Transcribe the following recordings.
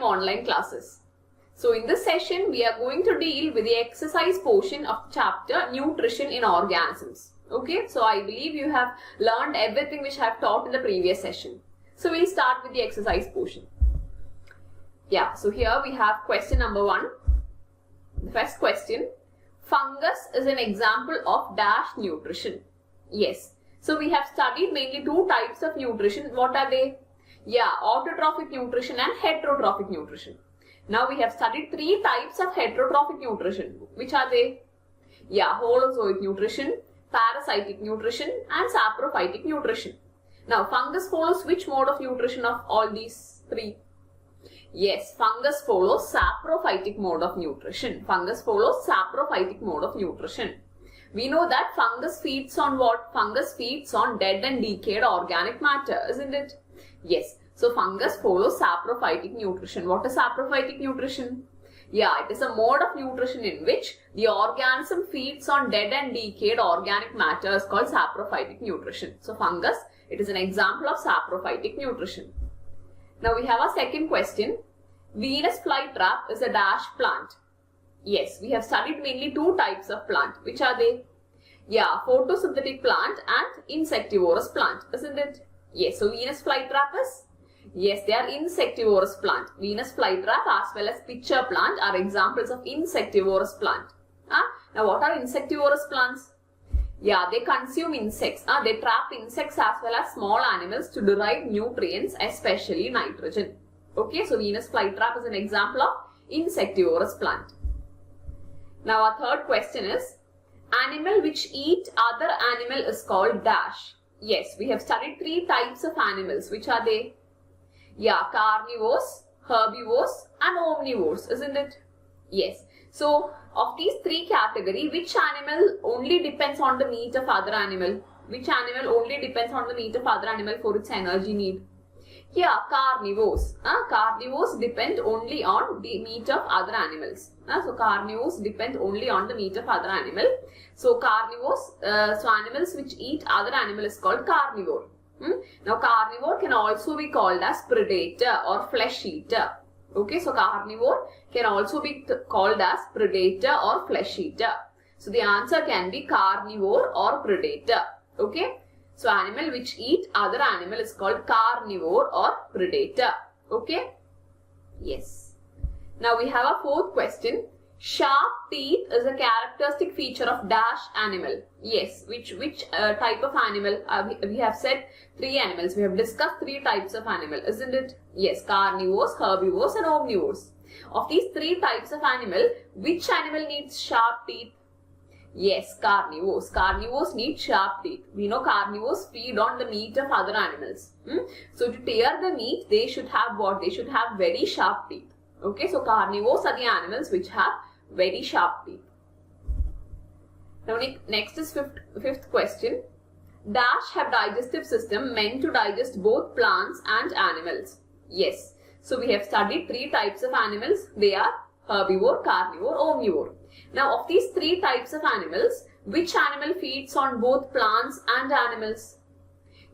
online classes. So in this session, we are going to deal with the exercise portion of chapter Nutrition in Organisms. Okay, so I believe you have learned everything which I have taught in the previous session. So we'll start with the exercise portion. Yeah, so here we have question number 1. The first question, fungus is an example of dash nutrition. Yes, so we have studied mainly 2 types of nutrition. What are they? Yeah, autotrophic nutrition and heterotrophic nutrition. Now we have studied 3 types of heterotrophic nutrition. Which are they? Yeah, holozoic nutrition, parasitic nutrition and saprophytic nutrition. Now fungus follows which mode of nutrition of all these 3? Yes, fungus follows saprophytic mode of nutrition. Fungus follows saprophytic mode of nutrition. We know that fungus feeds on what? Fungus feeds on dead and decayed organic matter, isn't it? Yes. So fungus follows saprophytic nutrition. What is saprophytic nutrition? Yeah, it is a mode of nutrition in which the organism feeds on dead and decayed organic matter is called saprophytic nutrition. So fungus, it is an example of saprophytic nutrition. Now we have a second question. Venus flytrap is a dash plant. Yes, we have studied mainly 2 types of plant. Which are they? Yeah, photosynthetic plant and insectivorous plant, isn't it? Yes, so Venus flytrap is? Yes, they are insectivorous plant. Venus flytrap as well as pitcher plant are examples of insectivorous plant. Now what are insectivorous plants? Yeah, they consume insects. They trap insects as well as small animals to derive nutrients, especially nitrogen. Okay, so Venus flytrap is an example of insectivorous plant. Now our third question is, animal which eat other animal is called dash. Yes, we have studied 3 types of animals. Which are they? Yeah, carnivores, herbivores and omnivores, isn't it? Yes. So, of these 3 categories, which animal only depends on the meat of other animal? Which animal only depends on the meat of other animal for its energy need? Yeah, carnivores. Carnivores depend only on the meat of other animals. So, carnivores depend only on the meat of other animal. So, carnivores, so animals which eat other animal is called carnivore. Now, carnivore can also be called as predator or flesh eater. Okay, so carnivore can also be called as predator or flesh eater. So, the answer can be carnivore or predator. Okay. So, animal which eat other animal is called carnivore or predator. Okay. Yes. Now, we have a 4th question. Sharp teeth is a characteristic feature of dash animal. Yes. Which type of animal? We have said 3 animals. We have discussed 3 types of animal, isn't it? Yes. Carnivores, herbivores and omnivores. Of these 3 types of animal, which animal needs sharp teeth? Yes, carnivores. Carnivores need sharp teeth. We know carnivores feed on the meat of other animals. So to tear the meat, they should have what? They should have very sharp teeth. Okay, so carnivores are the animals which have very sharp teeth. Now next is fifth question. Dash have digestive system meant to digest both plants and animals. Yes. So we have studied 3 types of animals. They are herbivore, carnivore, omnivore. Now of these 3 types of animals, which animal feeds on both plants and animals?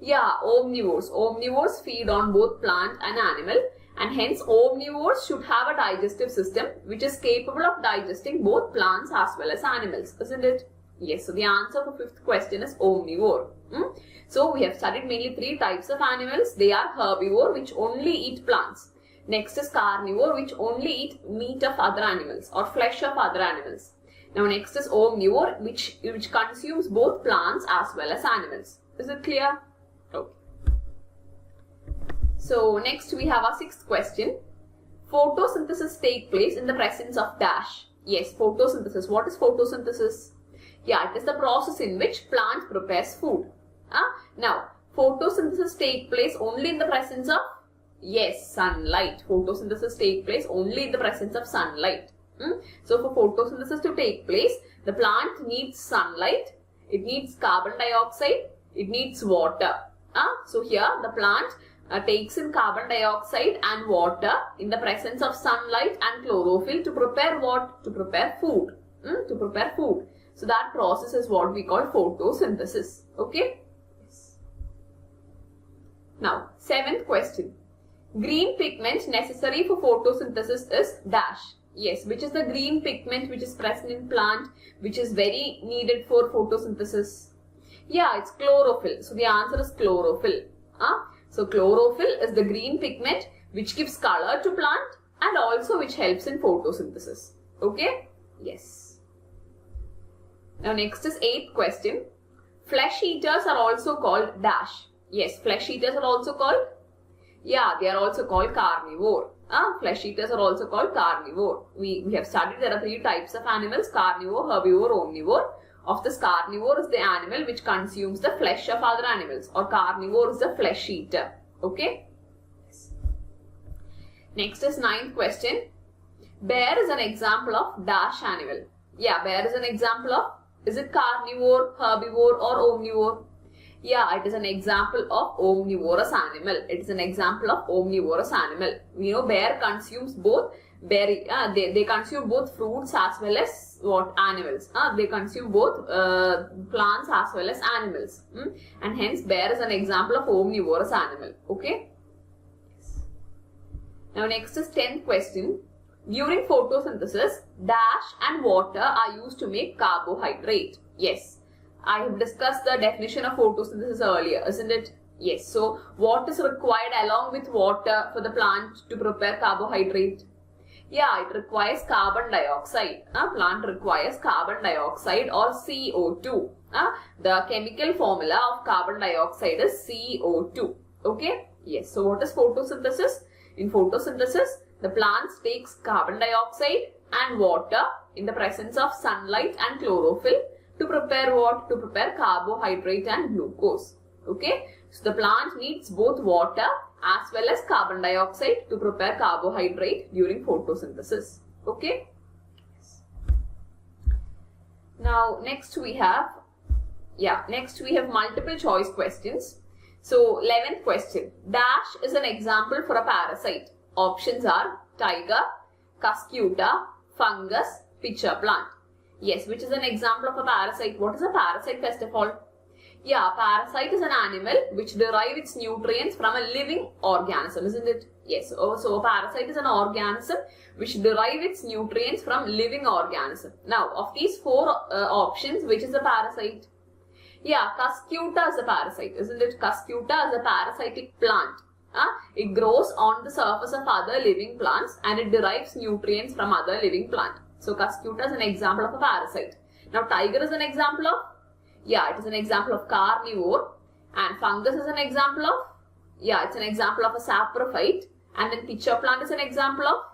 Yeah, omnivores. Omnivores feed on both plant and animal, and hence omnivores should have a digestive system which is capable of digesting both plants as well as animals, isn't it? Yes, so the answer for 5th question is omnivore. So we have studied mainly 3 types of animals. They are herbivore, which only eat plants. Next is carnivore, which only eat meat of other animals or flesh of other animals. Now next is omnivore, which consumes both plants as well as animals. Is it clear? Okay. So next we have our 6th question. Photosynthesis takes place in the presence of dash. Yes, photosynthesis. What is photosynthesis? Yeah, it is the process in which plant prepares food. Now, photosynthesis takes place only in the presence of, yes, sunlight. Photosynthesis takes place only in the presence of sunlight. So, for photosynthesis to take place, the plant needs sunlight, it needs carbon dioxide, it needs water. So, here the plant takes in carbon dioxide and water in the presence of sunlight and chlorophyll to prepare what? To prepare food. To prepare food. So, that process is what we call photosynthesis. Okay. Yes. Now, 7th question. Green pigment necessary for photosynthesis is dash. Yes, which is the green pigment which is present in plant, which is very needed for photosynthesis? Yeah, it's chlorophyll. So the answer is chlorophyll. So chlorophyll is the green pigment which gives color to plant and also which helps in photosynthesis. Okay? Yes. Now next is 8th question. Flesh eaters are also called dash. Yes, flesh eaters are also called? Yeah, they are also called carnivore. Flesh eaters are also called carnivore. We have studied there are 3 types of animals: carnivore, herbivore, omnivore. Of this, carnivore is the animal which consumes the flesh of other animals, or carnivore is the flesh eater. Okay? Yes. Next is 9th question. Bear is an example of dash animal. Yeah, bear is an example of, is it carnivore, herbivore or omnivore? Yeah, it is an example of omnivorous animal. It is an example of omnivorous animal. We know bear consumes both berry. They consume both fruits as well as what animals. They consume both plants as well as animals. And hence bear is an example of omnivorous animal. Okay. Now next is 10th question. During photosynthesis, dash and water are used to make carbohydrate. Yes. I have discussed the definition of photosynthesis earlier, isn't it? Yes. So, what is required along with water for the plant to prepare carbohydrate? Yeah, it requires carbon dioxide. Plant requires carbon dioxide or CO2. The chemical formula of carbon dioxide is CO2. Okay? Yes. So, what is photosynthesis? In photosynthesis, the plant takes carbon dioxide and water in the presence of sunlight and chlorophyll to prepare what? To prepare carbohydrate and glucose. Okay. So the plant needs both water as well as carbon dioxide to prepare carbohydrate during photosynthesis. Okay. Now next we have multiple choice questions. So 11th question. Dash is an example for a parasite. Options are tiger, cuscuta, fungus, pitcher plant. Yes, which is an example of a parasite. What is a parasite first of all? Yeah, parasite is an animal which derives its nutrients from a living organism, isn't it? Yes, so a parasite is an organism which derives its nutrients from living organism. Now, of these 4 options, which is a parasite? Yeah, cuscuta is a parasite, isn't it? Cuscuta is a parasitic plant. It grows on the surface of other living plants and it derives nutrients from other living plants. So, cuscuta is an example of a parasite. Now, tiger is an example of? Yeah, it is an example of carnivore. And fungus is an example of? Yeah, it's an example of a saprophyte. And then pitcher plant is an example of?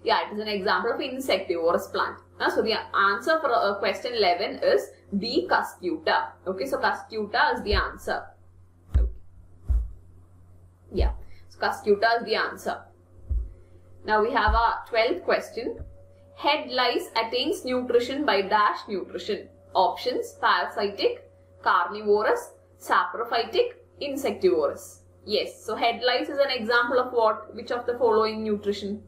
Yeah, it is an example of insectivorous plant. So, the answer for question 11 is B, cuscuta. Okay, so cuscuta is the answer. Okay. Yeah, so cuscuta is the answer. Now, we have our 12th question. Head lice attains nutrition by dash nutrition. Options: parasitic, carnivorous, saprophytic, insectivorous. Yes, so head lice is an example of what? Which of the following nutrition?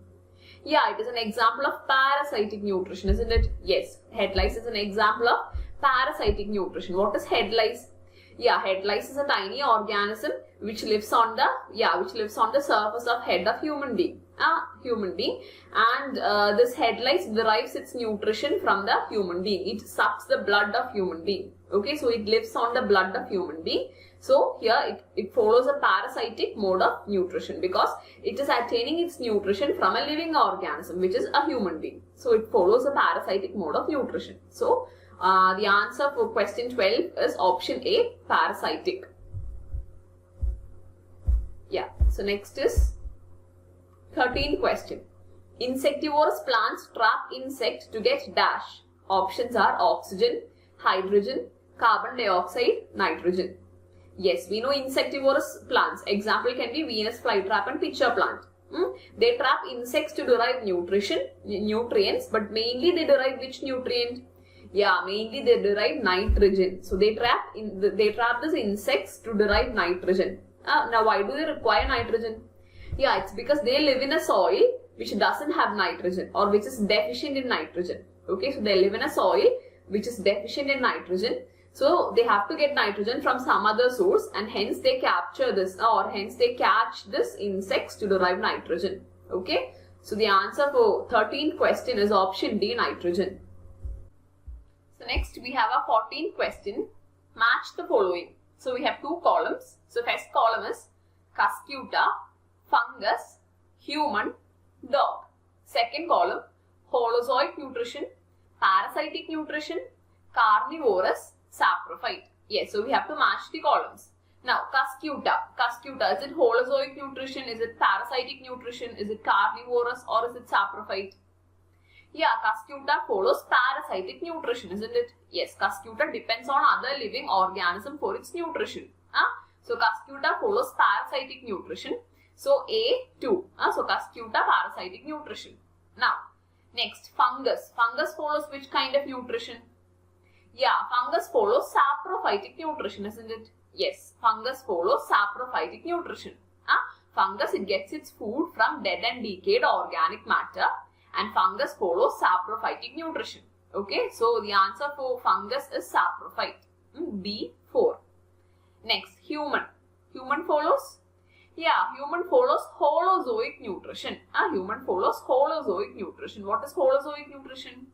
Yeah, it is an example of parasitic nutrition, isn't it? Yes, head lice is an example of parasitic nutrition. What is head lice? Yeah, head lice is a tiny organism which lives on the surface of head of human being. And this head lice derives its nutrition from the human being. It sucks the blood of human being. Okay, so it lives on the blood of human being. So here it follows a parasitic mode of nutrition because it is attaining its nutrition from a living organism which is a human being. So it follows a parasitic mode of nutrition. So the answer for question 12 is option A, parasitic. Yeah, so next is 13th question. Insectivorous plants trap insect to get dash. Options are oxygen, hydrogen, carbon dioxide, nitrogen. Yes, we know insectivorous plants. Example can be Venus flytrap and pitcher plant. They trap insects to derive nutrients, but mainly they derive which nutrient? Yeah, mainly they derive nitrogen. So they trap these insects to derive nitrogen. Now why do they require nitrogen? Yeah, it's because they live in a soil which doesn't have nitrogen or which is deficient in nitrogen. Okay, so they live in a soil which is deficient in nitrogen. So they have to get nitrogen from some other source, and hence they capture this, or hence they catch this insects to derive nitrogen. Okay. So the answer for 13th question is option D, nitrogen. So next we have a 14th question. Match the following. So we have two columns. So first column is Cuscuta, fungus, human, dog. Second column, Holozoic nutrition, parasitic nutrition, carnivorous, saprophyte. Yes, so we have to match the columns. Now, Cuscuta, is it Holozoic nutrition? Is it parasitic nutrition? Is it carnivorous, or is it saprophyte? Yeah, Cuscuta follows parasitic nutrition, isn't it? Yes, Cuscuta depends on other living organism for its nutrition. So Cuscuta follows parasitic nutrition. So A2. So Cuscuta, parasitic nutrition. Now, next, fungus. Fungus follows which kind of nutrition? Yeah, fungus follows saprophytic nutrition, isn't it? Yes, fungus follows saprophytic nutrition. Fungus, it gets its food from dead and decayed organic matter, and fungus follows saprophytic nutrition. Okay, so the answer for fungus is saprophyte. B4. Next, human. Human follows? Yeah, human follows Holozoic nutrition. Human follows Holozoic nutrition. What is Holozoic nutrition?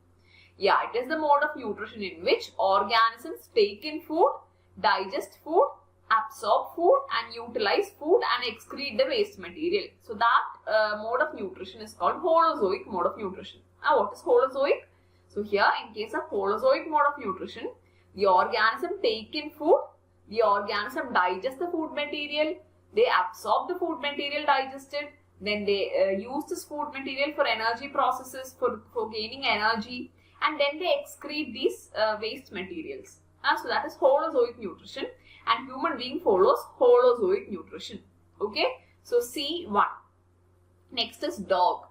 Yeah, it is the mode of nutrition in which organisms take in food, digest food, absorb food, and utilize food and excrete the waste material. So that mode of nutrition is called Holozoic mode of nutrition. What is Holozoic? So here, in case of Holozoic mode of nutrition, the organism take in food, the organism digest the food material, they absorb the food material digested, then they use this food material for energy processes, for gaining energy, and then they excrete these waste materials. So that is Holozoic nutrition, and human being follows Holozoic nutrition. Okay, so C1. Next is dog.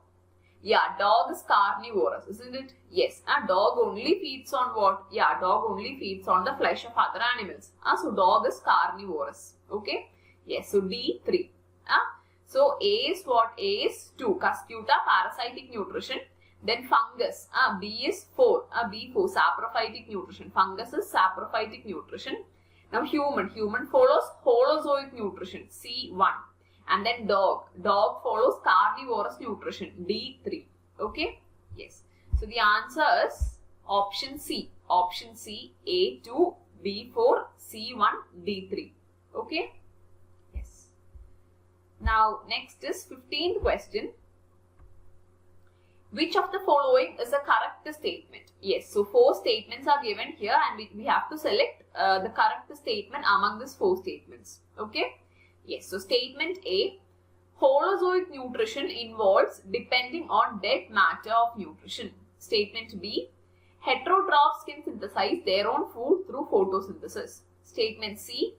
Yeah, dog is carnivorous, isn't it? Yes, dog only feeds on what? Yeah, dog only feeds on the flesh of other animals. So dog is carnivorous. Okay, yes, so D3. So A is what? A is 2, Cuscuta, parasitic nutrition. Then fungus, B is 4, B4, saprophytic nutrition. Fungus is saprophytic nutrition. Now human follows Holozoic nutrition, C1. And then dog follows carnivorous nutrition, D3. Okay, yes. So the answer is option C, A2, B4, C1, D3. Okay, yes. Now next is 15th question. Which of the following is a correct statement? Yes, so 4 statements are given here, and we have to select the correct statement among these 4 statements. Okay? Yes, so statement A, Holozoic nutrition involves depending on dead matter of nutrition. Statement B, heterotrophs can synthesize their own food through photosynthesis. Statement C,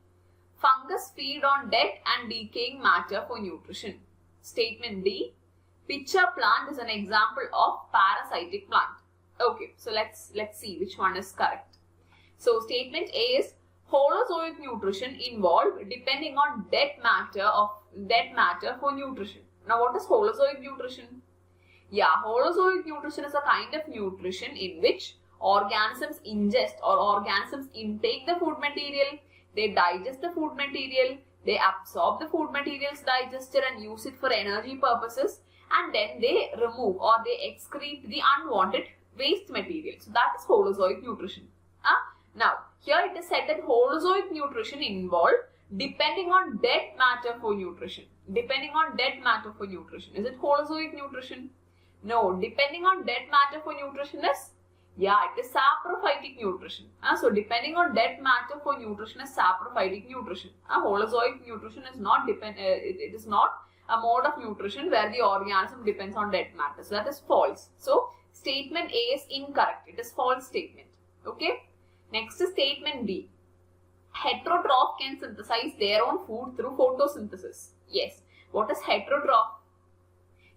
fungus feed on dead and decaying matter for nutrition. Statement D, pitcher plant is an example of parasitic plant. Okay, so let's see which one is correct. So statement A is Holozoic nutrition involved depending on dead matter for nutrition. Now what is Holozoic nutrition? Yeah, Holozoic nutrition is a kind of nutrition in which organisms ingest or organisms intake the food material, they digest the food material, they absorb the food materials digested and use it for energy purposes, and then they remove or they excrete the unwanted waste material. So that is Holozoic nutrition. Now, here it is said that Holozoic nutrition involved depending on dead matter for nutrition. Depending on dead matter for nutrition. Is it Holozoic nutrition? No, depending on dead matter for nutrition is, yeah, it is saprophytic nutrition. So depending on dead matter for nutrition is saprophytic nutrition. Holozoic nutrition is not it is not a mode of nutrition where the organism depends on dead matter. So that is false. So statement A is incorrect. It is false statement. Okay. Next is statement B. Heterotroph can synthesize their own food through photosynthesis. Yes. What is heterotroph?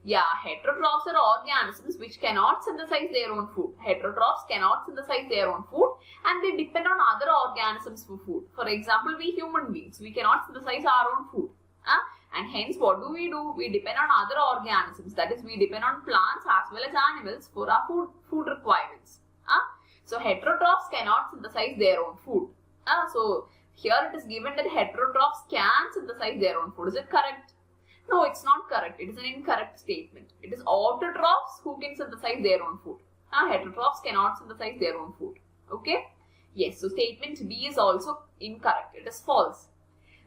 Yeah, heterotrophs are organisms which cannot synthesize their own food. Heterotrophs cannot synthesize their own food and they depend on other organisms for food. For example, we human beings, we cannot synthesize our own food. And hence what do? We depend on other organisms. That is, we depend on plants as well as animals for our food requirements. So heterotrophs cannot synthesize their own food. So here it is given that heterotrophs can synthesize their own food. Is it correct? No, it's not correct. It is an incorrect statement. It is autotrophs who can synthesize their own food. Heterotrophs cannot synthesize their own food. Okay? Yes, so statement B is also incorrect. It is false.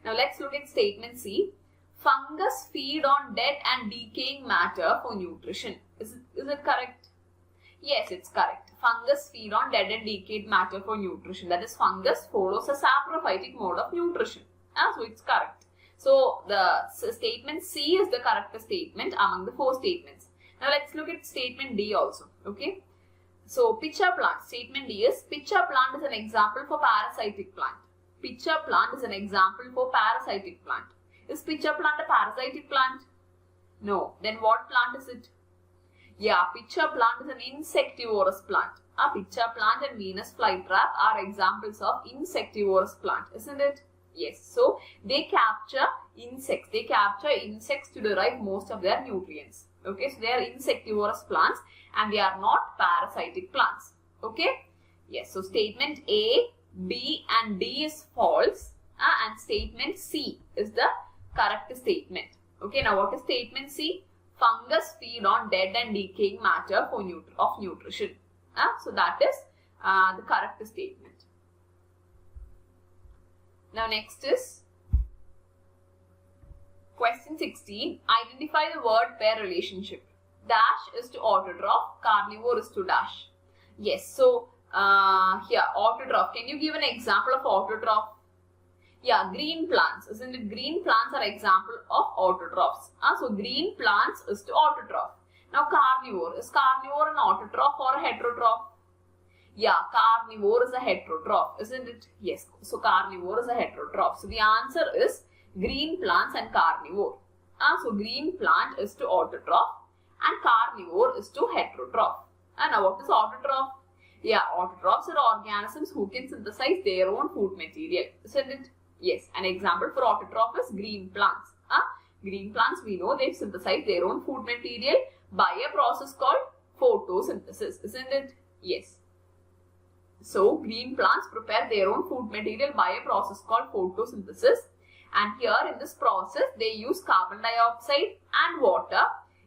Now let's look at statement C. Fungus feed on dead and decaying matter for nutrition. Is it correct? Yes, it's correct. Fungus feed on dead and decayed matter for nutrition. That is, fungus follows a saprophytic mode of nutrition. So it's correct. So the statement C is the correct statement among the 4 statements. Now let's look at statement D also. Okay. So pitcher plant. Statement D is pitcher plant is an example for parasitic plant. Pitcher plant is an example for parasitic plant. Is pitcher plant a parasitic plant? No. Then what plant is it? Yeah, pitcher plant is an insectivorous plant. Pitcher plant and Venus flytrap are examples of insectivorous plant, isn't it? Yes. So they capture insects. They capture insects to derive most of their nutrients. Okay. So they are insectivorous plants and they are not parasitic plants. Okay. Yes. So statement A, B and D is false. And statement C is the correct statement. Okay. Now what is statement C? Fungus feed on dead and decaying matter for nutrition. So that is the correct statement. Now next is question 16. Identify the word pair relationship. Dash is to autotroph, carnivore is to dash. Yes, so here autotroph. Can you give an example of autotroph? Yeah, green plants. Isn't it? Green plants are example of autotrophs. So green plants is to autotroph. Now carnivore. Is carnivore an autotroph or a heterotroph? Yeah, carnivore is a heterotroph, isn't it? Yes. So carnivore is a heterotroph. So the answer is green plants and carnivore. So green plant is to autotroph and carnivore is to heterotroph. And now what is autotroph? Yeah, autotrophs are organisms who can synthesize their own food material, isn't it? Yes. An example for autotroph is green plants. Green plants, we know they synthesize their own food material by a process called photosynthesis, isn't it? Yes. So, green plants prepare their own food material by a process called photosynthesis. And here in this process, they use carbon dioxide and water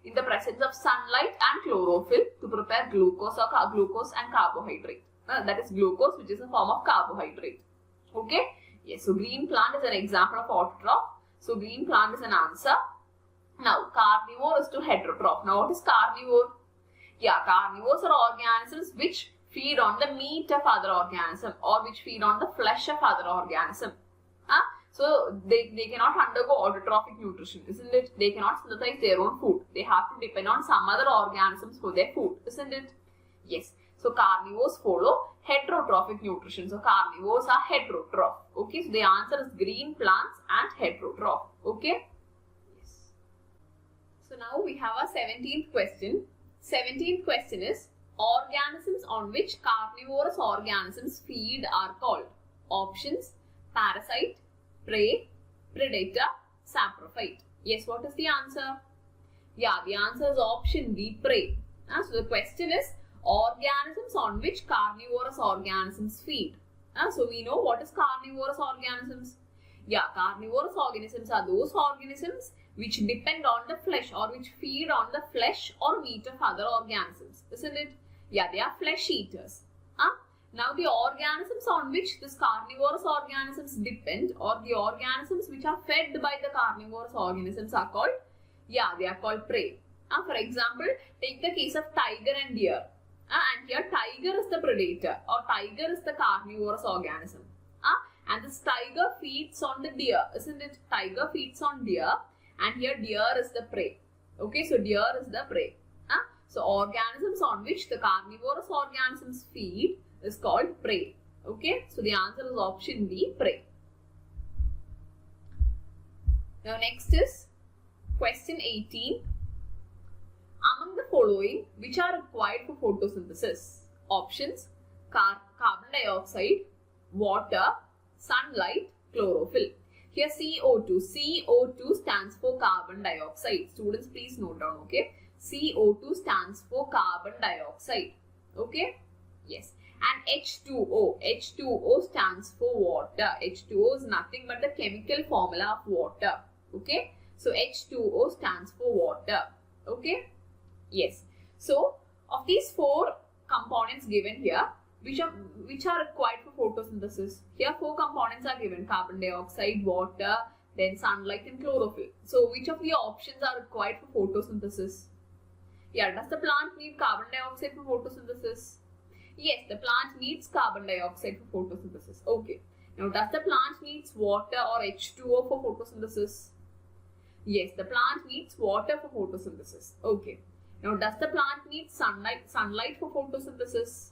in the presence of sunlight and chlorophyll to prepare glucose and carbohydrate. That is glucose, which is a form of carbohydrate. Okay? Yes, so green plant is an example of autotroph. So, green plant is an answer. Now, carnivore is to heterotroph. Now, what is carnivore? Yeah, carnivores are organisms which feed on the meat of other organism or which feed on the flesh of other organism. So they cannot undergo autotrophic nutrition, isn't it? They cannot synthesize their own food. They have to depend on some other organisms for their food, isn't it? Yes. So carnivores follow heterotrophic nutrition. So carnivores are heterotroph. Okay. So the answer is green plants and heterotroph. Okay. Yes. So now we have our 17th question. 17th question is, organisms on which carnivorous organisms feed are called. Options: parasite, prey, predator, saprophyte. Yes, what is the answer? Yeah, the answer is option B, prey. So the question is, organisms on which carnivorous organisms feed. So we know what is carnivorous organisms. Yeah, carnivorous organisms are those organisms which depend on the flesh or which feed on the flesh or meat of other organisms, isn't it? Yeah, they are flesh eaters. Now the organisms on which this carnivorous organisms depend or the organisms which are fed by the carnivorous organisms are called, yeah, they are called prey. For example, take the case of tiger and deer. And here tiger is the predator or tiger is the carnivorous organism. And this tiger feeds on the deer, isn't it? Tiger feeds on deer and here deer is the prey. Okay, so deer is the prey. So organisms on which the carnivorous organisms feed is called prey. Okay, so the answer is option B, prey. Now next is question 18. Among the following, which are required for photosynthesis? Options: carbon dioxide, water, sunlight, chlorophyll. Here CO2. CO2 stands for carbon dioxide. Students, please note down, okay? CO2 stands for carbon dioxide. Okay? Yes. And H2O. H2O stands for water. H2O is nothing but the chemical formula of water. Okay. So H2O stands for water. Okay. Yes. So of these four components given here, which are required for photosynthesis. Here four components are given: carbon dioxide, water, then sunlight and chlorophyll. So which of the options are required for photosynthesis? Yeah, does the plant need carbon dioxide for photosynthesis? Yes, the plant needs carbon dioxide for photosynthesis. Okay. Now, does the plant needs water or H2O for photosynthesis? Yes, the plant needs water for photosynthesis. Okay. Now, does the plant need sunlight for photosynthesis?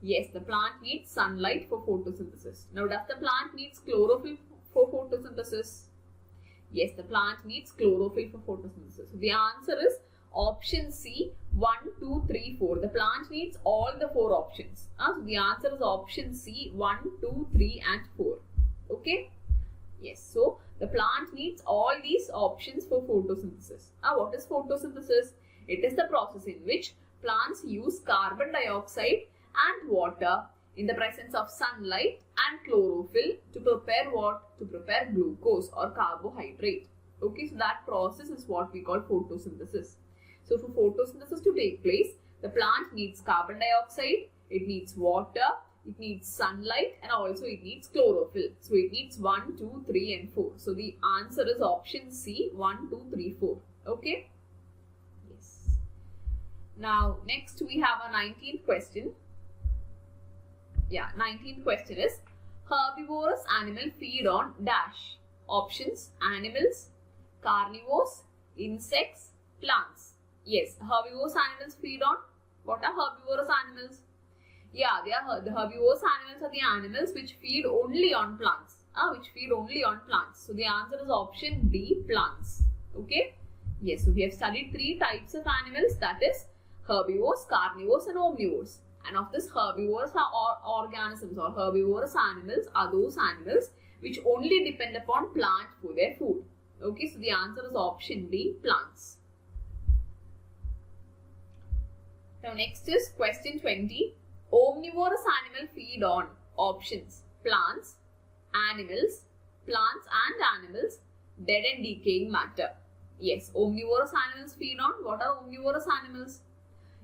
Yes, the plant needs sunlight for photosynthesis. Now, does the plant needs chlorophyll for photosynthesis? Yes, the plant needs chlorophyll for photosynthesis. So, the answer is option C, 1, 2, 3, 4. The plant needs all the four options. So, the answer is option C, 1, 2, 3 and 4. Okay. Yes. So, the plant needs all these options for photosynthesis. What is photosynthesis? It is the process in which plants use carbon dioxide and water in the presence of sunlight and chlorophyll to prepare what? To prepare glucose or carbohydrate. Okay, so that process is what we call photosynthesis. So for photosynthesis to take place, the plant needs carbon dioxide, it needs water, it needs sunlight, and also it needs chlorophyll. So it needs 1, 2, 3 and 4. So the answer is option C, 1, 2, 3, 4. Okay. Yes. Now next we have a 19th question. Yeah, 19th question is, herbivorous animal feed on dash. Options: animals, carnivores, insects, plants. Yes, herbivorous animals feed on. What are herbivorous animals? Yeah, the herbivorous animals are the animals which feed only on plants. Which feed only on plants. So the answer is option D, plants. Okay. Yes, so we have studied three types of animals, that is herbivores, carnivores and omnivores. And of this, herbivores are organisms or herbivorous animals are those animals which only depend upon plant for their food. Okay, so the answer is option D, plants. Now next is question 20. Omnivorous animal feed on. Options: plants, animals, plants and animals, dead and decaying matter. Yes, omnivorous animals feed on. What are omnivorous animals?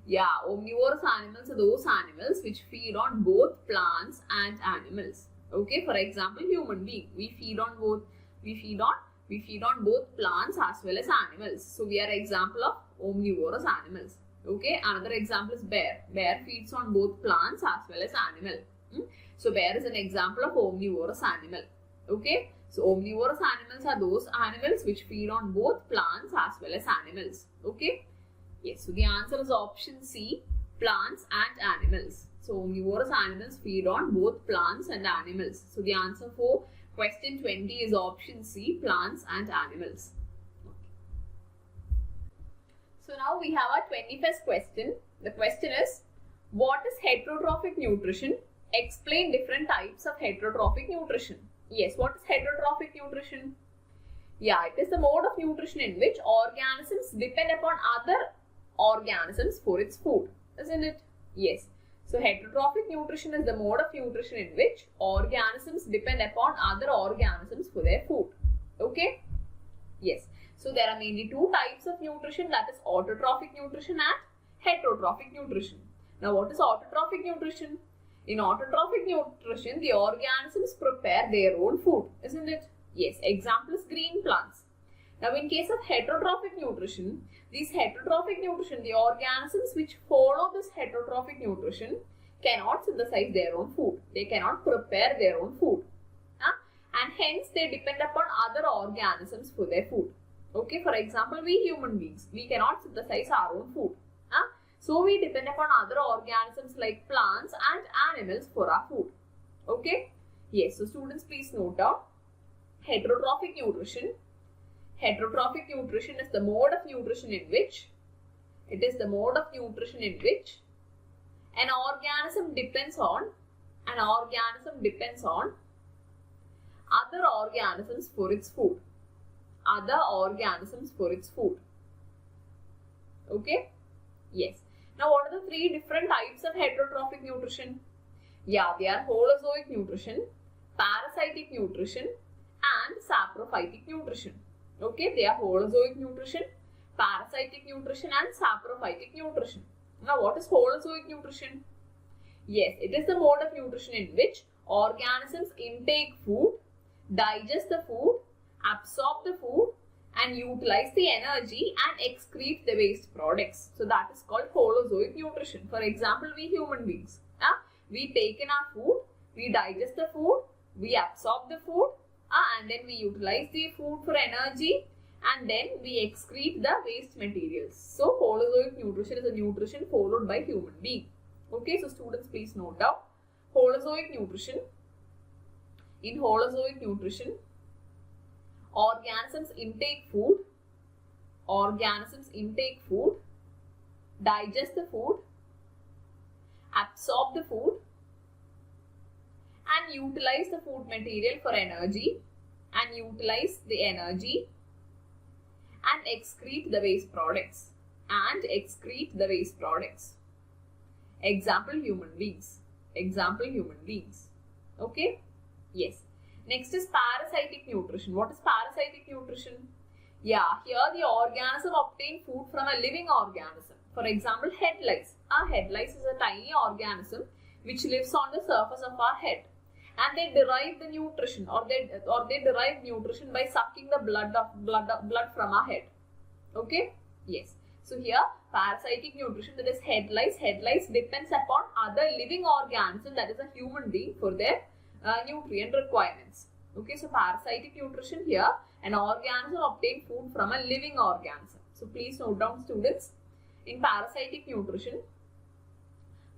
Yeah, omnivorous animals are those animals which feed on both plants and animals. Okay, for example, human being, we feed on both plants as well as animals. So we are an example of omnivorous animals. Okay, another example is bear. Bear feeds on both plants as well as animal. So bear is an example of omnivorous animal. Okay, so omnivorous animals are those animals which feed on both plants as well as animals. Okay. Yes, so the answer is option C, plants and animals. So omnivorous animals feed on both plants and animals. So the answer for question 20 is option C, plants and animals. Okay. So now we have our 21st question. The question is, what is heterotrophic nutrition? Explain different types of heterotrophic nutrition. Yes, what is heterotrophic nutrition? Yeah, it is the mode of nutrition in which organisms depend upon other organisms for its food, isn't it? Yes. So heterotrophic nutrition is the mode of nutrition in which organisms depend upon other organisms for their food. Okay? Yes. So there are mainly two types of nutrition, that is autotrophic nutrition and heterotrophic nutrition. Now what is autotrophic nutrition? In autotrophic nutrition, the organisms prepare their own food, isn't it? Yes. Example is green plants. Now in case of heterotrophic nutrition, the organisms which follow this heterotrophic nutrition cannot synthesize their own food. They cannot prepare their own food. And hence they depend upon other organisms for their food. Okay, for example, we human beings, we cannot synthesize our own food. So we depend upon other organisms like plants and animals for our food. Okay. Yes, so students please note down heterotrophic nutrition. Heterotrophic nutrition is the mode of nutrition in which an organism depends on other organisms for its food. Okay? Yes. Now what are the three different types of heterotrophic nutrition? Yeah, they are holozoic nutrition, parasitic nutrition, and saprophytic nutrition. Okay, they are holozoic nutrition, parasitic nutrition, and saprophytic nutrition. Now, what is holozoic nutrition? Yes, it is the mode of nutrition in which organisms intake food, digest the food, absorb the food, and utilize the energy and excrete the waste products. So that is called holozoic nutrition. For example, we human beings, we take in our food, we digest the food, we absorb the food, and then we utilize the food for energy, and then we excrete the waste materials. So holozoic nutrition is a nutrition followed by human being. Okay, so students, please note down holozoic nutrition. In holozoic nutrition, organisms intake food, digest the food, absorb the food, and utilize the food material for energy, and excrete the waste products, Example, human beings. Okay? Yes. Next is parasitic nutrition. What is parasitic nutrition? Yeah, here the organism obtain food from a living organism. For example, head lice. Head lice is a tiny organism which lives on the surface of our head, and they derive the nutrition, or they derive nutrition by sucking the blood from our head. Okay? Yes. So here, parasitic nutrition, that is head lice. Head lice depends upon other living organism, that is a human being, for their nutrient requirements. Okay, so parasitic nutrition here, an organism obtain food from a living organism. So please note down, students, in parasitic nutrition,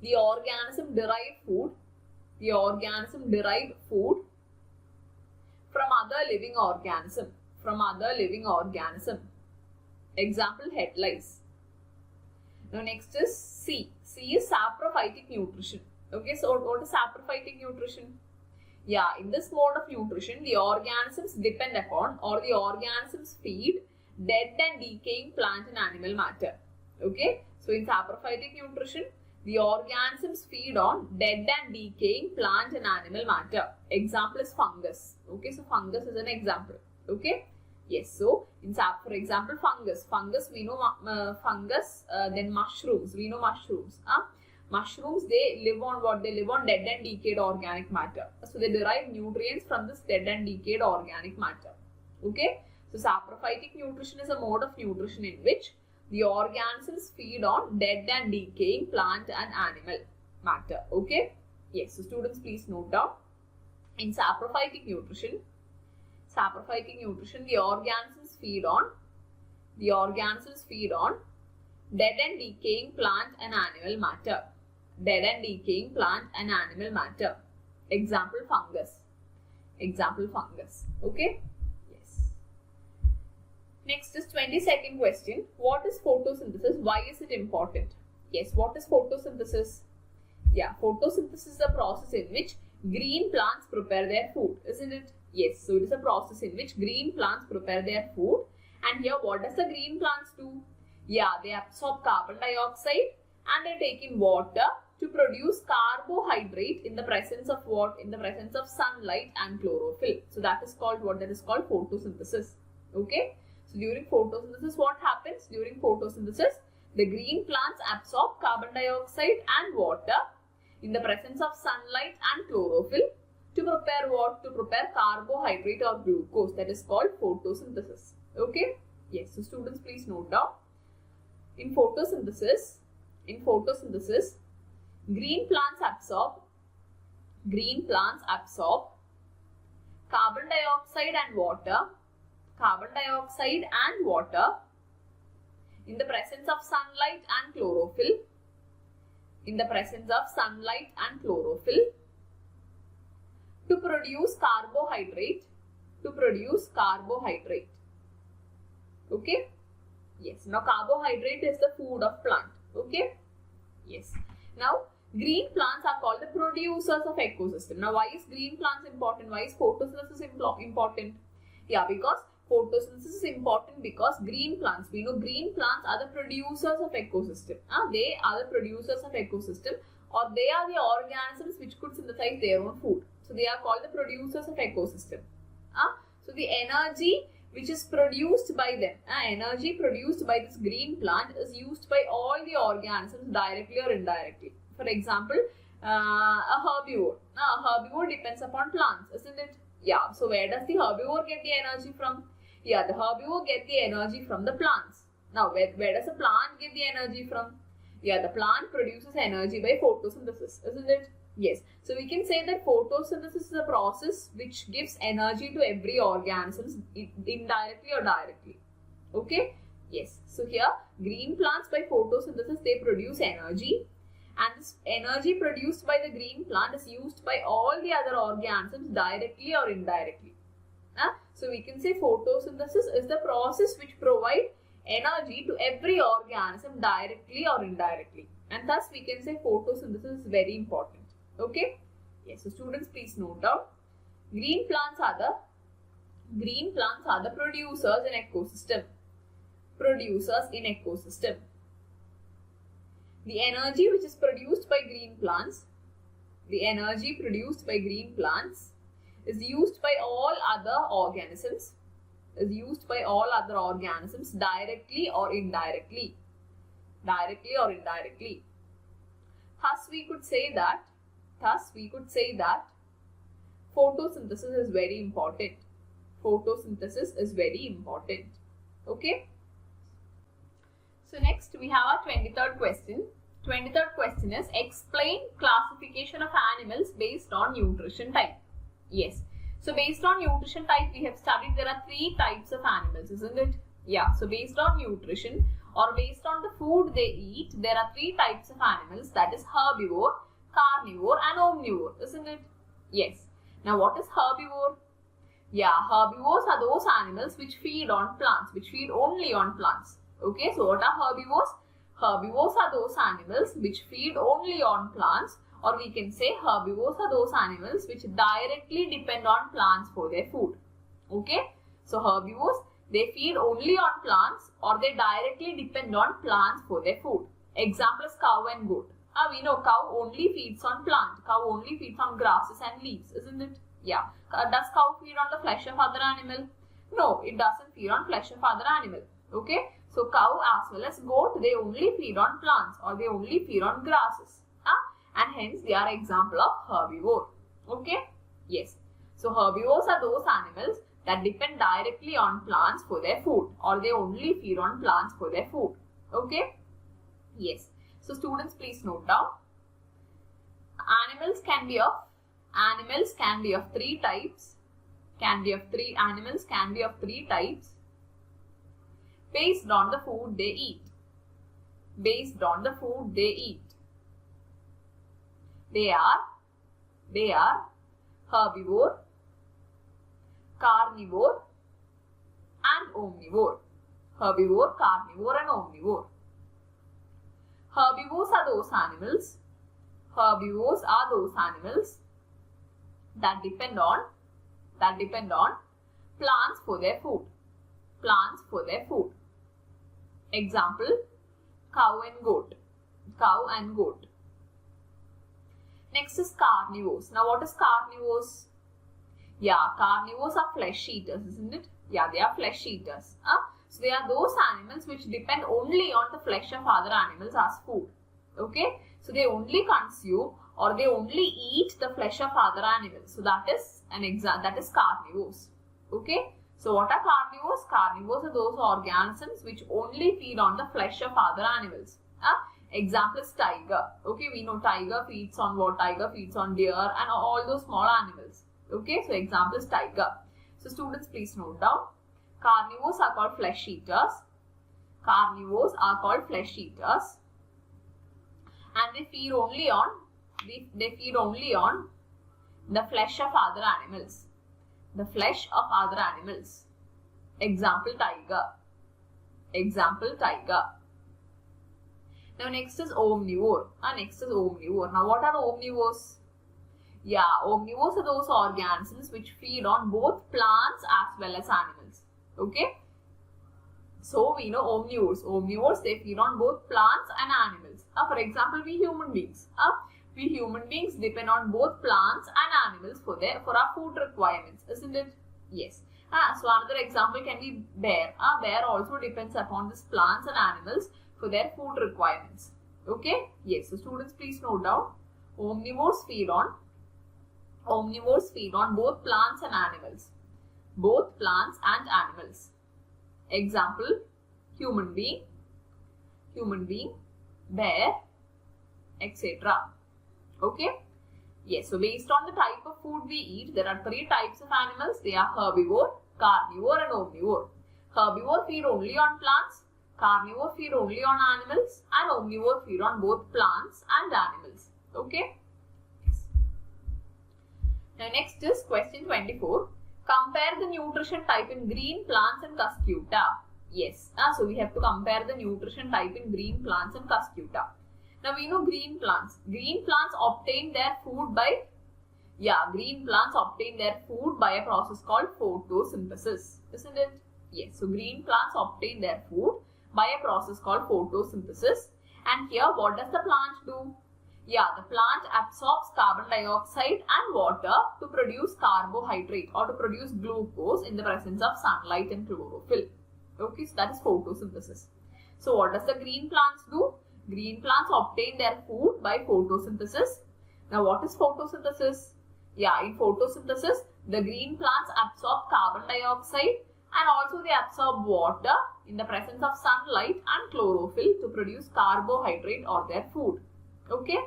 the organism derive food from other living organism. Example, head lice. Now next is C. C is saprophytic nutrition. Okay, so what is saprophytic nutrition? Yeah, in this mode of nutrition, the organisms depend upon, or the organisms feed, dead and decaying plant and animal matter. Okay, so in saprophytic nutrition, the organisms feed on dead and decaying plant and animal matter. Example is fungus. Okay, so fungus is an example. Okay. Yes, so in for example, fungus we know fungus. Then mushrooms, we know mushrooms. Mushrooms, they live on what? They live on dead and decayed organic matter. So they derive nutrients from this dead and decayed organic matter. Okay, so saprophytic nutrition is a mode of nutrition in which the organisms feed on dead and decaying plant and animal matter. Okay, yes, so students, please note down, in saprophytic nutrition, the organisms feed on dead and decaying plant and animal matter. Example, fungus. Okay. Yes. Next is 22nd question. What is photosynthesis? Why is it important? Yes, what is photosynthesis? Yeah, photosynthesis is a process in which green plants prepare their food, isn't it? Yes, so it is a process in which green plants prepare their food. And here, what does the green plants do? Yeah, they absorb carbon dioxide and they take in water to produce carbohydrate in the presence of what? In the presence of sunlight and chlorophyll. So that is called what? That is called photosynthesis. Okay. So during photosynthesis, what happens? During photosynthesis, the green plants absorb carbon dioxide and water in the presence of sunlight and chlorophyll to prepare what? To prepare carbohydrate or glucose. That is called photosynthesis. Okay. Yes. So students, please note down. In photosynthesis, green plants absorb carbon dioxide and water in the presence of sunlight and chlorophyll, to produce carbohydrate. Okay. Yes. Now carbohydrate is the food of plant. Okay. Yes. Now green plants are called the producers of ecosystem. Now why is green plants important? Why is photosynthesis important? Yeah, because photosynthesis is important because green plants, we know green plants are the producers of ecosystem. They are the producers of ecosystem. or they are the organisms which could synthesize their own food. So they are called the producers of ecosystem. So the energy which is produced by them, energy produced by this green plant is used by all the organisms directly or indirectly. For example, a herbivore. A herbivore depends upon plants, isn't it? Yeah. So where does the herbivore get the energy from? Yeah, the herbivore get the energy from the plants. Now, where does a plant get the energy from? Yeah, the plant produces energy by photosynthesis, isn't it? Yes. So we can say that photosynthesis is a process which gives energy to every organism indirectly or directly. Okay? Yes. So here, green plants by photosynthesis, they produce energy. And this energy produced by the green plant is used by all the other organisms directly or indirectly. So we can say photosynthesis is the process which provides energy to every organism directly or indirectly. And thus we can say photosynthesis is very important. Okay? Yes, so students, please note down. Green plants are the producers in ecosystem. Producers in ecosystem. The energy which is produced by green plants, is used by all other organisms, directly or indirectly. Thus we could say that photosynthesis is very important. Okay. So next we have our 23rd question. 23rd question is explain classification of animals based on nutrition type. Yes. So based on nutrition type, we have studied there are 3 types of animals, isn't it? Yeah. So based on nutrition or based on the food they eat, there are 3 types of animals, that is herbivore, carnivore and omnivore, isn't it? Yes. Now what is herbivore? Yeah, herbivores are those animals which feed on plants, which feed only on plants. Okay, so what are herbivores? Herbivores are those animals which feed only on plants, or we can say herbivores are those animals which directly depend on plants for their food. Okay, so herbivores, they feed only on plants or they directly depend on plants for their food. Example is cow and goat. We know cow only feeds on plant. Cow only feeds on grasses and leaves, isn't it? Yeah. Does cow feed on the flesh of other animal? No, it doesn't feed on flesh of other animal. Okay. So cow as well as goat, they only feed on plants or they only feed on grasses. And hence they are example of herbivore. Okay. Yes. So herbivores are those animals that depend directly on plants for their food or they only feed on plants for their food. Okay. Yes. So students, please note down. Animals can be of 3 types. Animals can be of 3 types based on the food they eat. They are herbivore, carnivore and omnivore. Herbivore, carnivore and omnivore. Herbivores are those animals that depend on plants for their food. Example, cow and goat. Next is carnivores. Now what is carnivores? Yeah, carnivores are flesh eaters, isn't it? Yeah, they are flesh eaters. So they are those animals which depend only on the flesh of other animals as food. Okay, so they only consume or they only eat the flesh of other animals. So that is carnivores. Okay, so what are carnivores? Carnivores are those organisms which only feed on the flesh of other animals. Example is tiger. Okay, we know tiger feeds on what? Tiger feeds on deer and all those small animals. Okay, so example is tiger. So students, please note down. Carnivores are called flesh eaters. And they feed only on the flesh of other animals. Example tiger. Now next is omnivore. Now what are omnivores? Yeah, omnivores are those organisms which feed on both plants as well as animals. Okay. So we know omnivores. Omnivores, they feed on both plants and animals. For example, we human beings. we human beings depend on both plants and animals for our food requirements, isn't it? Yes. So another example can be bear. Bear also depends upon these plants and animals for their food requirements. Okay? Yes. So students, please note down. Omnivores feed on both plants and animals. Both plants and animals. Example, human being, bear, etc. Okay? Yes, so based on the type of food we eat, there are 3 types of animals. They are herbivore, carnivore and omnivore. Herbivore feed only on plants, carnivore feed only on animals, and omnivore feed on both plants and animals. Okay? Yes. Now next is question 24. Compare the nutrition type in green plants and cuscuta. Yes, so we have to compare the nutrition type in green plants and cuscuta. Now we know green plants. Green plants obtain their food by a process called photosynthesis, isn't it? Yes, so green plants obtain their food by a process called photosynthesis. And here, what does the plant do? Yeah, the plant absorbs carbon dioxide and water to produce carbohydrate or to produce glucose in the presence of sunlight and chlorophyll. Okay, so that is photosynthesis. So what does the green plants do? Green plants obtain their food by photosynthesis. Now what is photosynthesis? Yeah, in photosynthesis, the green plants absorb carbon dioxide and also they absorb water in the presence of sunlight and chlorophyll to produce carbohydrate or their food. Okay?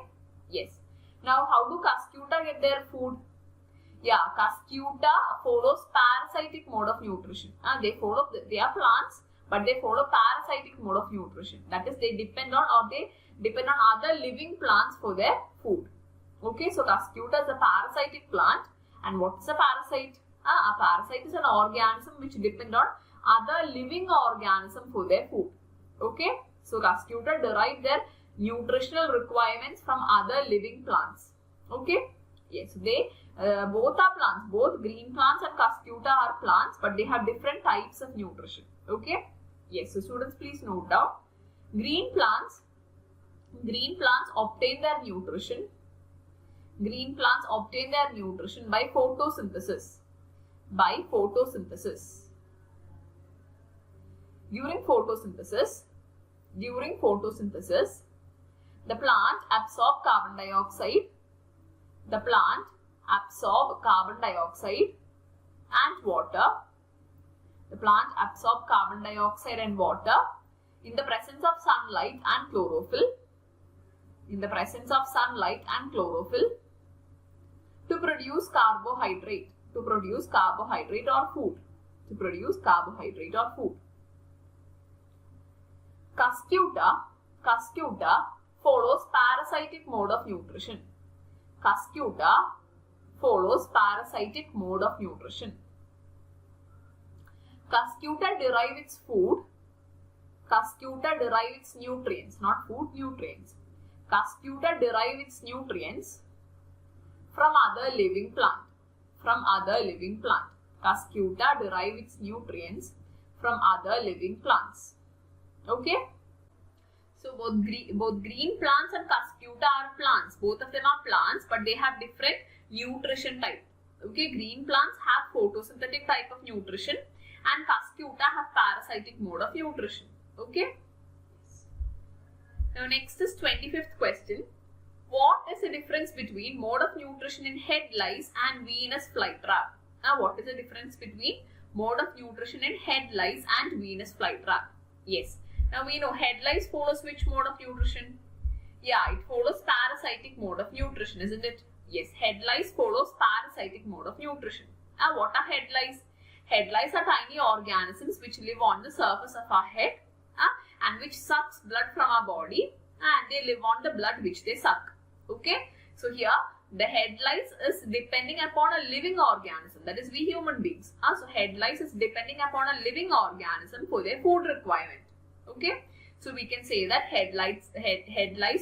Yes. Now how do cuscuta get their food? Yeah, cuscuta follows parasitic mode of nutrition. They are plants, but they follow parasitic mode of nutrition. That is, they depend on other living plants for their food. Okay, so cuscuta is a parasitic plant. And what is a parasite? A parasite is an organism which depend on other living organism for their food. Okay, so cuscuta derive their nutritional requirements from other living plants. Okay, yes, they both are plants. Both green plants and cuscuta are plants, but they have different types of nutrition. Okay, yes, so students, please note down. Green plants obtain their nutrition. Green plants obtain their nutrition by photosynthesis. During photosynthesis, the plant absorb carbon dioxide. And water. The plant absorb carbon dioxide and water in the presence of sunlight and chlorophyll. To produce carbohydrate or food. Cuscuta follows parasitic mode of nutrition. Cuscuta derive its food. Cuscuta derive its nutrients, not food, nutrients. Cuscuta derive its nutrients from other living plant. Cuscuta derive its nutrients from other living plants. Okay. So both green plants and cuscuta are plants. Both of them are plants, but they have different nutrition type. Okay, green plants have photosynthetic type of nutrition and cuscuta have parasitic mode of nutrition. Okay. Now next is 25th question. What is the difference between mode of nutrition in head lice and Venus flytrap? Now what is the difference between mode of nutrition in head lice and Venus flytrap? Yes. Now we know head lice follows which mode of nutrition? Yeah, it follows parasitic mode of nutrition, isn't it? Yes, head lice follows parasitic mode of nutrition. Now what are head lice? Head lice are tiny organisms which live on the surface of our head and which sucks blood from our body, and they live on the blood which they suck. Okay, so here the head lice is depending upon a living organism, that is we human beings. So head lice is depending upon a living organism for their food requirement. Okay, so we can say that head lice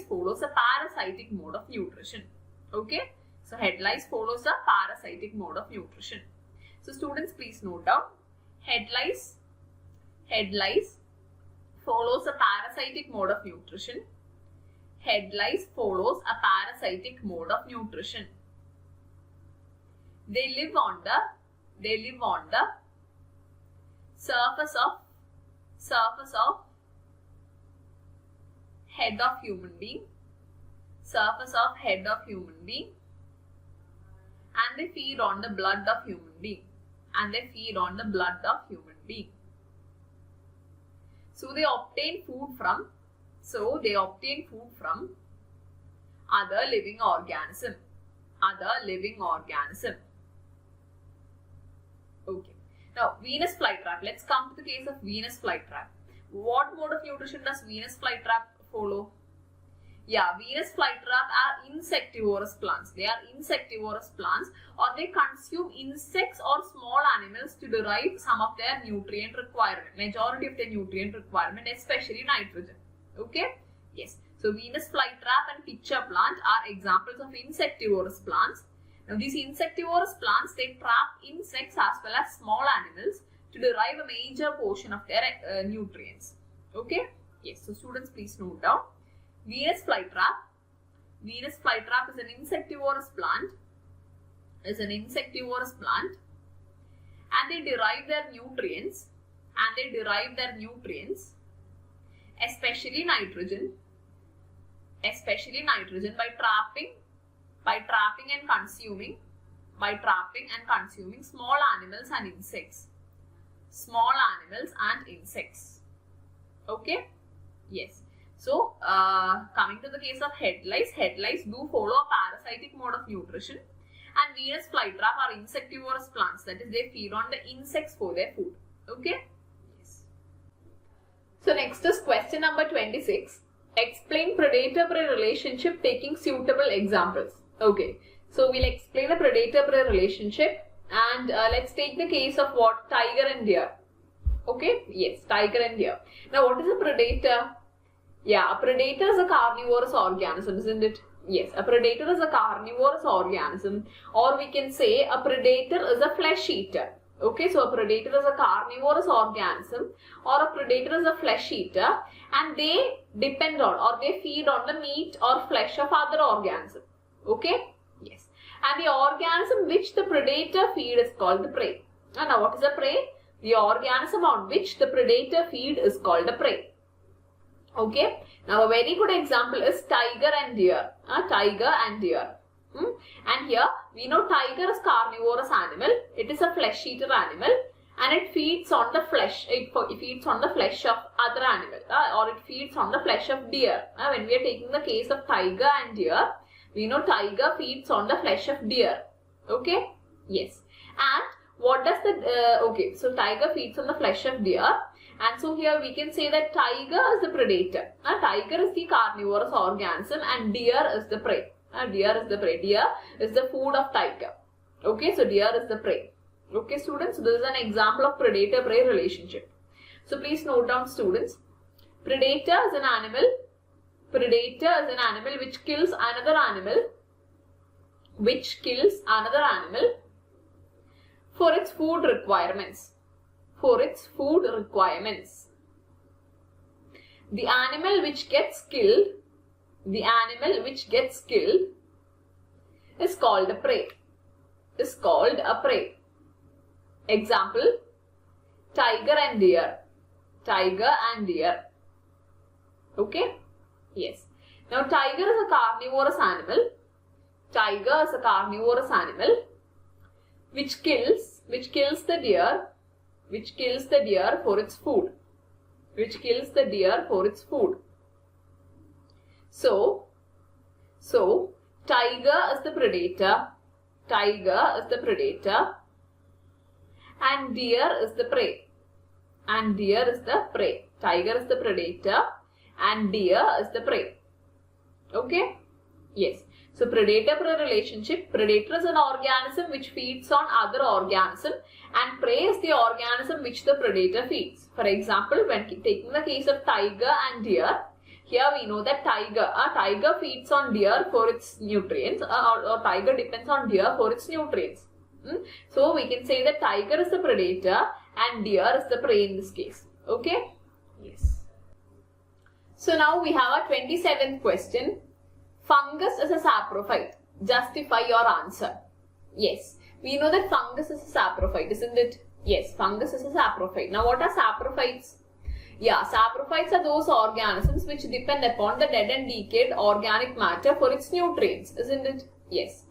follows a parasitic mode of nutrition. Okay, so head lice follows a parasitic mode of nutrition. So students, please note down, head lice follows a parasitic mode of nutrition. Head lice follows a parasitic mode of nutrition. They live on the surface of head of human being, and they feed on the blood of human being, So they obtain food from other living organism. Okay. Now, Venus flytrap. Let's come to the case of Venus flytrap. What mode of nutrition does Venus flytrap follow? Yeah, Venus flytrap are insectivorous plants. They are insectivorous plants, or they consume insects or small animals to derive some of their nutrient requirement. Majority of their nutrient requirement, especially nitrogen. Okay? Yes. So, Venus flytrap and pitcher plant are examples of insectivorous plants. Now, these insectivorous plants, they trap insects as well as small animals to derive a major portion of their nutrients. Okay? Yes. So, students, please note down. Venus flytrap is an insectivorous plant. And they derive their nutrients. Especially nitrogen by trapping and consuming small animals and insects. Okay? Yes. So, coming to the case of head lice do follow a parasitic mode of nutrition, and Venus flytrap are insectivorous plants, that is, they feed on the insects for their food. Okay? Yes. So, next is question number 26. Explain predator-prey relationship taking suitable examples. Okay, so we'll explain the predator-prey relationship, and let's take the case of what? Tiger and deer. Okay, yes, tiger and deer. Now, what is a predator? Yeah, a predator is a carnivorous organism, isn't it? Yes, a predator is a carnivorous organism, or we can say a predator is a flesh eater. Okay, so a predator is a carnivorous organism, or a predator is a flesh eater, and they depend on, or they feed on the meat or flesh of other organisms. Okay, yes, and the organism which the predator feed is called the prey. And now, what is a prey? The organism on which the predator feed is called a prey. Okay, now a very good example is tiger and deer. And here we know tiger is carnivorous animal. It is a flesh eater animal, and it feeds on the flesh. It feeds on the flesh of other animal, or it feeds on the flesh of deer. When we are taking the case of tiger and deer, we know tiger feeds on the flesh of deer. Okay, yes. And what does the okay? So tiger feeds on the flesh of deer. And so here we can say that tiger is the predator. Tiger is the carnivorous organism, and deer is the prey. Deer is the prey. Deer is the food of tiger. Okay, so deer is the prey. Okay, students, so this is an example of predator-prey relationship. So please note down, students. Predator is an animal which kills another animal. For its food requirements. The animal which gets killed is called a prey. Example, tiger and deer. Okay? Yes. Now, tiger is a carnivorous animal. Which kills the deer for its food. So tiger is the predator. And deer is the prey. Tiger is the predator and deer is the prey. Okay? Yes. So predator-prey relationship. Predator is an organism which feeds on other organism, and prey is the organism which the predator feeds. For example, when taking the case of tiger and deer, here we know that tiger feeds on deer for its nutrients, or tiger depends on deer for its nutrients. So we can say that tiger is the predator and deer is the prey in this case. Okay? Yes. So now we have our 27th question. Fungus is a saprophyte. Justify your answer. Yes, we know that fungus is a saprophyte, isn't it? Yes, fungus is a saprophyte. Now what are saprophytes? Yeah, saprophytes are those organisms which depend upon the dead and decayed organic matter for its nutrients, isn't it? Yes.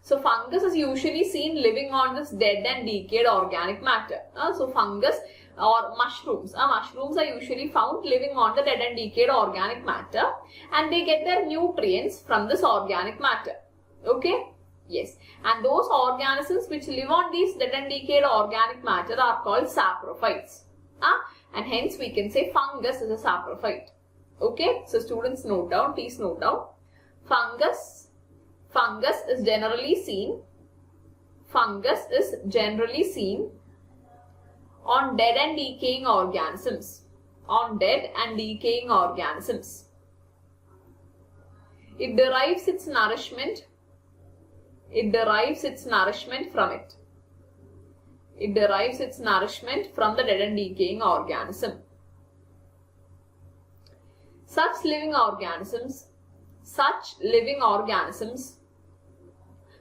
So fungus is usually seen living on this dead and decayed organic matter. So fungus or mushrooms. Mushrooms are usually found living on the dead and decayed organic matter, and they get their nutrients from this organic matter. Okay? Yes. And those organisms which live on these dead and decayed organic matter are called saprophytes. And hence we can say fungus is a saprophyte. Okay? So students note down, please note down. Fungus is generally seen on dead and decaying organisms. It derives its nourishment from it. It derives its nourishment from the dead and decaying organism. Such living organisms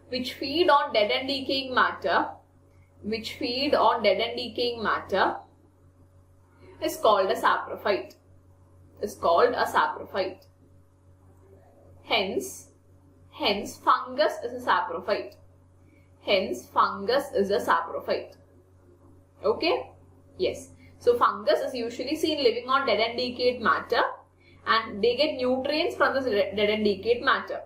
which feed on dead and decaying matter is called a saprophyte. Hence fungus is a saprophyte. Okay? Yes. So fungus is usually seen living on dead and decayed matter, and they get nutrients from this dead and decayed matter.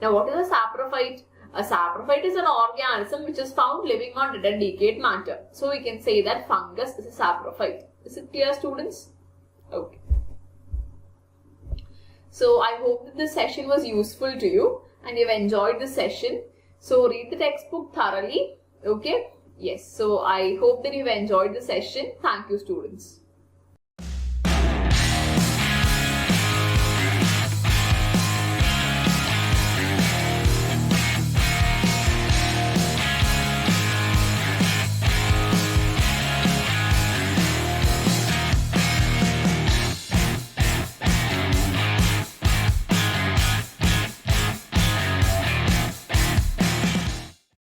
Now what is a saprophyte? A saprophyte is an organism which is found living on dead and decayed matter. So we can say that fungus is a saprophyte. Is it clear, students? Okay. So I hope that this session was useful to you and you've enjoyed the session. So read the textbook thoroughly. Okay? Yes. So I hope that you've enjoyed the session. Thank you, students.